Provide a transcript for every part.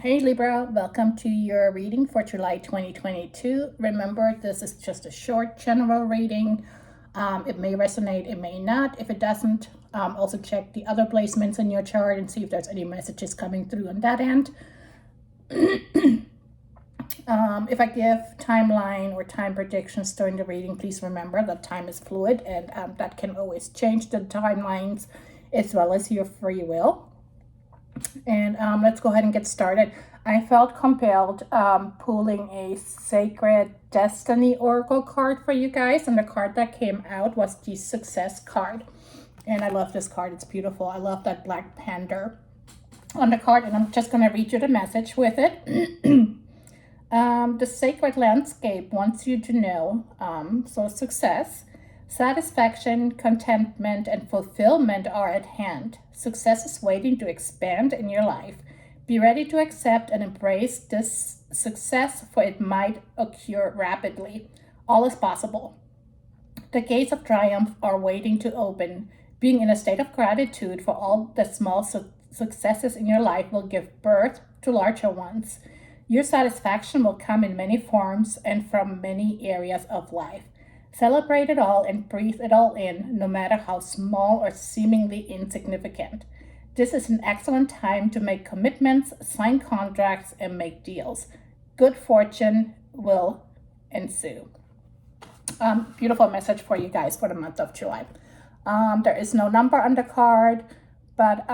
Hey Libra, welcome to your reading for July 2022. Remember, this is just a short general reading. It may resonate, it may not. If it doesn't, also check the other placements in your chart and see if there's any messages coming through on that end. If I give timeline or time predictions during the reading, please remember that time is fluid and that can always change the timelines as well as your free will. And let's go ahead and get started. I felt compelled pulling a Sacred Destiny Oracle card for you guys. And the card that came out was the Success card. And I love this card. It's beautiful. I love that Black Panther on the card. And I'm just going to read you the message with it. The sacred landscape wants you to know, so success, satisfaction, contentment, and fulfillment are at hand. Success is waiting to expand in your life. Be ready to accept and embrace this success, for it might occur rapidly. All is possible. The gates of triumph are waiting to open. Being in a state of gratitude for all the small successes in your life will give birth to larger ones. Your satisfaction will come in many forms and from many areas of life. Celebrate it all and breathe it all in, no matter how small or seemingly insignificant. This is an excellent time to make commitments, sign contracts, and make deals. Good fortune will ensue. Beautiful message for you guys for the month of July. There is no number on the card, but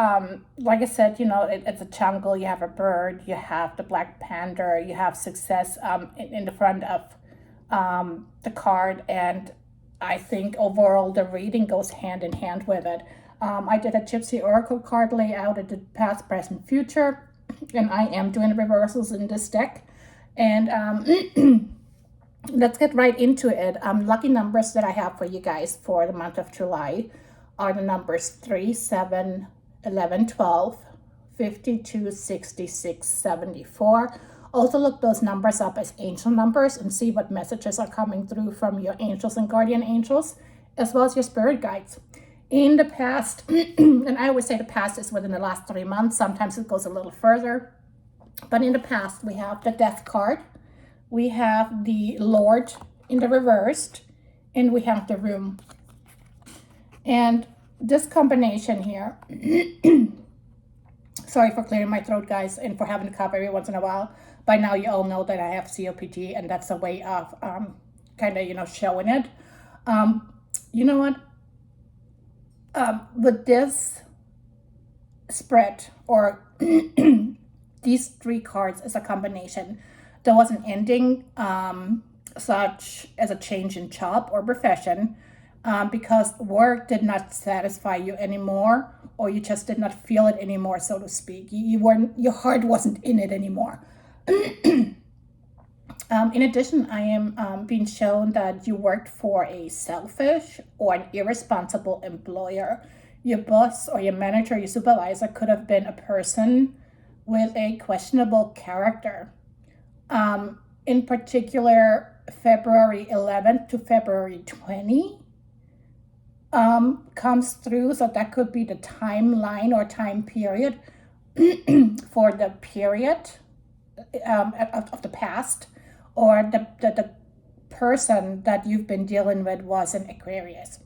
like I said, it's a jungle. You have a bird, you have the Black Panther, you have success in the front of the card, and I think overall the reading goes hand in hand with it. I did a Gypsy Oracle card layout. I did past, present, future, and I am doing reversals in this deck. And let's get right into it. Lucky numbers that I have for you guys for the month of July are the numbers 3, 7, 11, 12, 52, 66, 74. Also look those numbers up as angel numbers and see what messages are coming through from your angels and guardian angels, as well as your spirit guides. In the past, and I always say the past is within the last 3 months, sometimes it goes a little further, but in the past we have the Death card, we have the Lord in the reversed, and we have the Room. And this combination here, sorry for clearing my throat, guys, and for having a cough every once in a while. By now you all know that I have COPD, and that's a way of kind of, showing it. You know what? With this spread, or these 3 cards as a combination, there was an ending, such as a change in job or profession, because work did not satisfy you anymore, or you just did not feel it anymore, so to speak. Your heart wasn't in it anymore. In addition, I am being shown that you worked for a selfish or an irresponsible employer. Your boss or your manager, your supervisor could have been a person with a questionable character. In particular, February 11th to February 20 comes through, so that could be the timeline or time period for the period of the past, or the person that you've been dealing with was an Aquarius.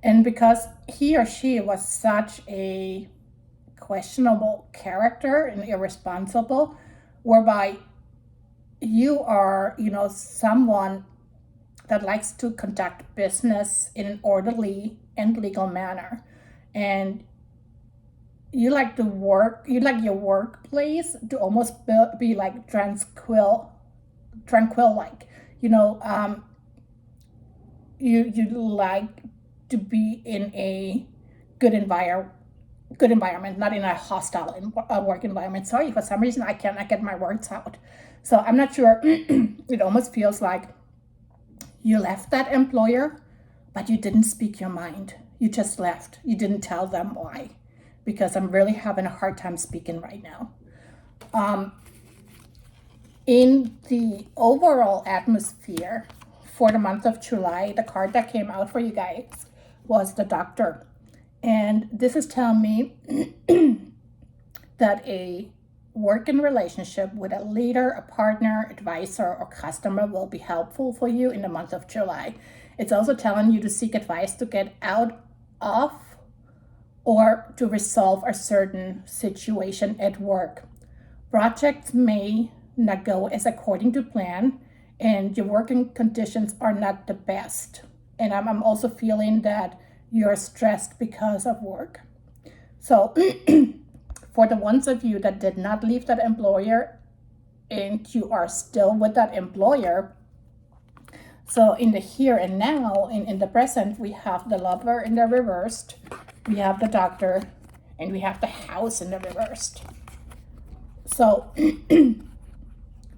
And because he or she was such a questionable character and irresponsible, whereby you are, someone that likes to conduct business in an orderly and legal manner. And you like your workplace to almost be like tranquil, like, you like to be in a good environment, not in a hostile work environment. Sorry, for some reason I cannot get my words out. So I'm not sure. It almost feels like you left that employer, but you didn't speak your mind. You just left. You didn't tell them why. Because I'm really having a hard time speaking right now. In the overall atmosphere for the month of July, the card that came out for you guys was the Doctor. And this is telling me that a work and relationship with a leader, a partner, advisor, or customer will be helpful for you in the month of July. It's also telling you to seek advice to get out of or to resolve a certain situation at work. Projects may not go as according to plan, and your working conditions are not the best. And I'm also feeling that you're stressed because of work. So, for the ones of you that did not leave that employer and you are still with that employer, so in the here and now, in the present, we have the Lover in the reversed, we have the Doctor, and we have the House in the reversed. So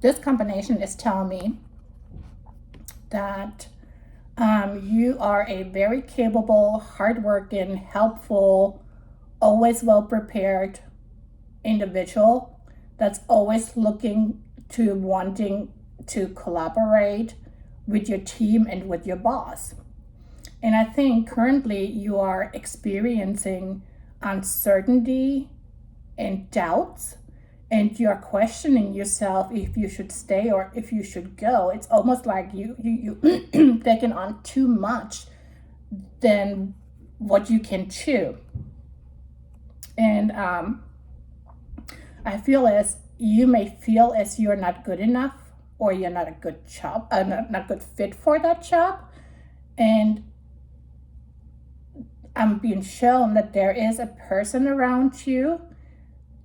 this combination is telling me that you are a very capable, hardworking, helpful, always well-prepared individual that's always looking to wanting to collaborate with your team and with your boss. And I think currently you are experiencing uncertainty and doubts, and you're questioning yourself if you should stay or if you should go. It's almost like you taking on too much than what you can chew. And I feel as you may feel as you're not good enough, or you're not a good job, not good fit for that job. And I'm being shown that there is a person around you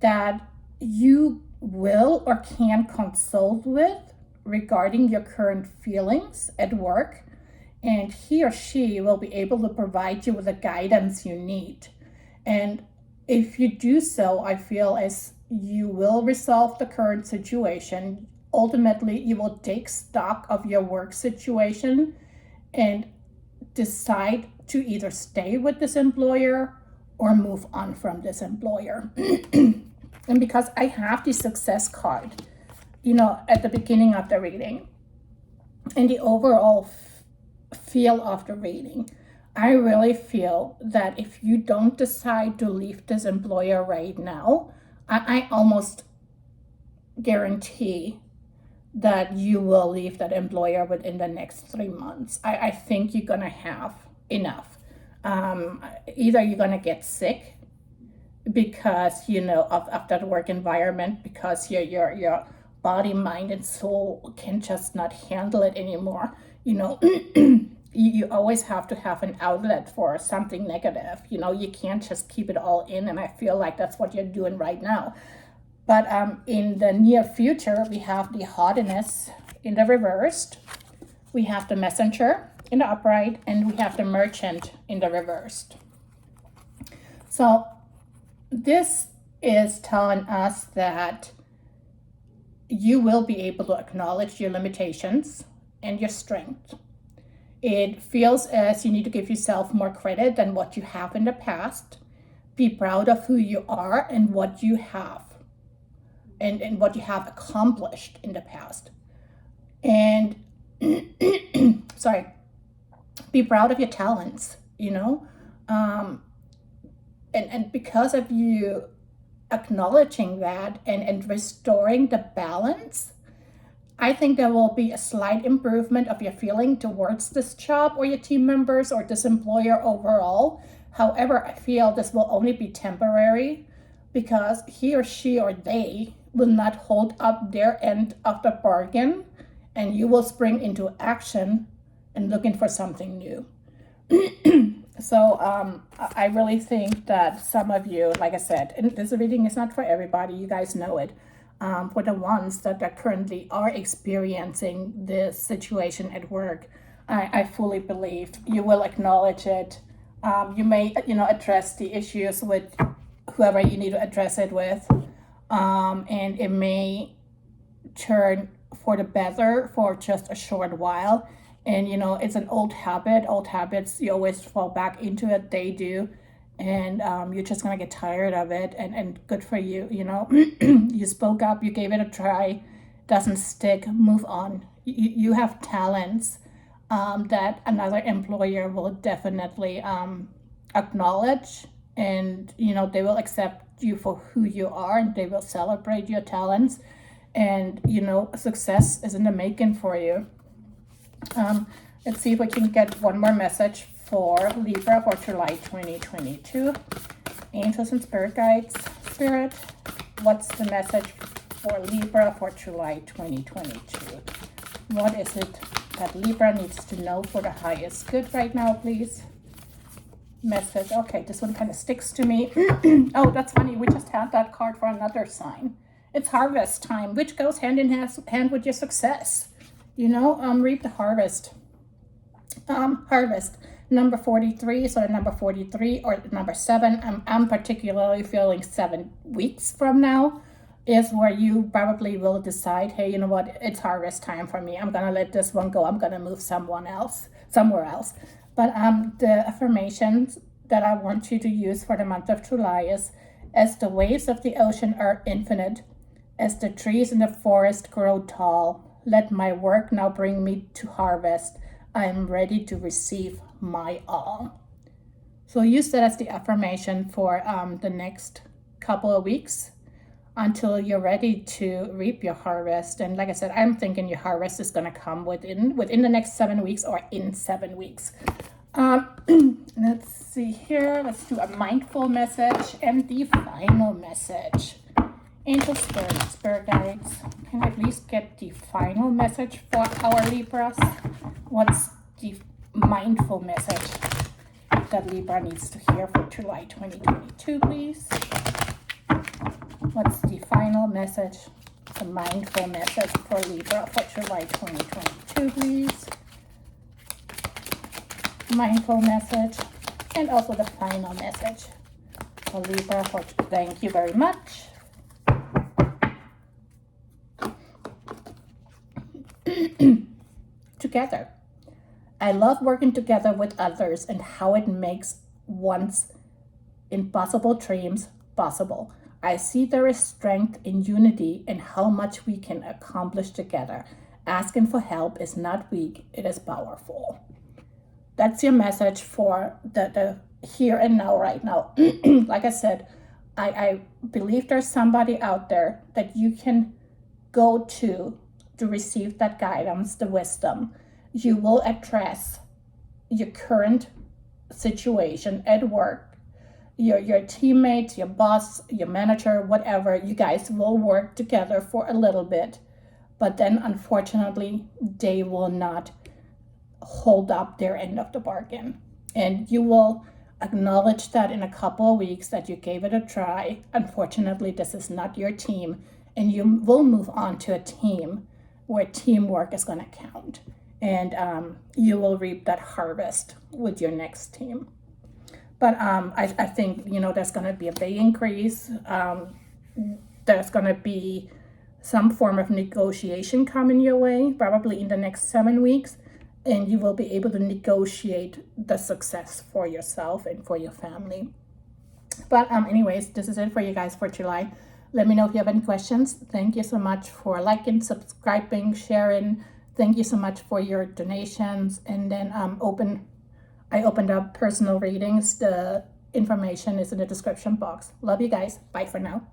that you will or can consult with regarding your current feelings at work, and he or she will be able to provide you with the guidance you need. And if you do so, I feel as you will resolve the current situation. Ultimately, you will take stock of your work situation and decide to either stay with this employer or move on from this employer. And because I have the success card, at the beginning of the reading, and the overall feel of the reading, I really feel that if you don't decide to leave this employer right now, I almost guarantee that you will leave that employer within the next 3 months. I think you're gonna have enough. Either you're gonna get sick because of that work environment, because your body, mind, and soul can just not handle it anymore. You always have to have an outlet for something negative. You can't just keep it all in, and I feel like that's what you're doing right now. But in the near future, we have the Haughtiness in the reversed, we have the Messenger in the upright, and we have the Merchant in the reversed. So this is telling us that you will be able to acknowledge your limitations and your strength. It feels as you need to give yourself more credit than what you have in the past. Be proud of who you are and what you have, and what you have accomplished in the past. And sorry, be proud of your talents, and because of you acknowledging that and restoring the balance, I think there will be a slight improvement of your feeling towards this job or your team members or this employer overall. However, I feel this will only be temporary, because he or she or they will not hold up their end of the bargain, and you will spring into action and looking for something new. So I really think that some of you, like I said, and this reading is not for everybody, you guys know it. For the ones that currently are experiencing this situation at work, I fully believe you will acknowledge it. You may, address the issues with whoever you need to address it with, and it may turn for the better for just a short while. And it's an old habits, you always fall back into it, they do, and you're just gonna get tired of it, and good for you. You spoke up, you gave it a try, doesn't stick, move on. You have talents that another employer will definitely acknowledge, and they will accept you for who you are, and they will celebrate your talents. And you know, success is in the making for you. Let's see if we can get one more message for Libra for July 2022. Angels and spirit guides. Spirit, what's the message for Libra for July 2022? What is it that Libra needs to know for the highest good right now, please? Message. Okay, this one kind of sticks to me. Oh, that's funny. We just had that card for another sign. It's harvest time, which goes hand in hand with your success. You know, reap the harvest. Harvest. Number 43, so the number 43 or number 7, I'm particularly feeling 7 weeks from now is where you probably will decide, hey, you know what, it's harvest time for me. I'm gonna let this one go. I'm gonna move somewhere else. But the affirmations that I want you to use for the month of July is, as the waves of the ocean are infinite, as the trees in the forest grow tall, let my work now bring me to harvest. I am ready to receive my all. So use that as the affirmation for the next couple of weeks until you're ready to reap your harvest. And like I said, I'm thinking your harvest is going to come within the next 7 weeks or in 7 weeks. Let's see here. Let's do a mindful message and the final message. Angel spirit guides, can I please get the final message for our Libras? What's the mindful message that Libra needs to hear for July 2022, please? What's the final message, the mindful message for Libra for July 2022, please? Mindful message, and also the final message for Libra. Thank you very much. Together. I love working together with others and how it makes one's impossible dreams possible. I see there is strength in unity and how much we can accomplish together. Asking for help is not weak, it is powerful. That's your message for the here and now, right now. Like I said, I believe there's somebody out there that you can go to receive that guidance, the wisdom. You will address your current situation at work, your teammates, your boss, your manager, whatever. You guys will work together for a little bit, but then unfortunately they will not hold up their end of the bargain, and you will acknowledge that in a couple of weeks that you gave it a try. Unfortunately, this is not your team, and you will move on to a team where teamwork is going to count, and you will reap that harvest with your next team. But I think, you know, there's going to be a pay increase. There's going to be some form of negotiation coming your way, probably in the next 7 weeks, and you will be able to negotiate the success for yourself and for your family. But anyways, this is it for you guys for July. Let me know if you have any questions. Thank you so much for liking, subscribing, sharing. Thank you so much for your donations. And then I opened up personal readings. The information is in the description box. Love you guys. Bye for now.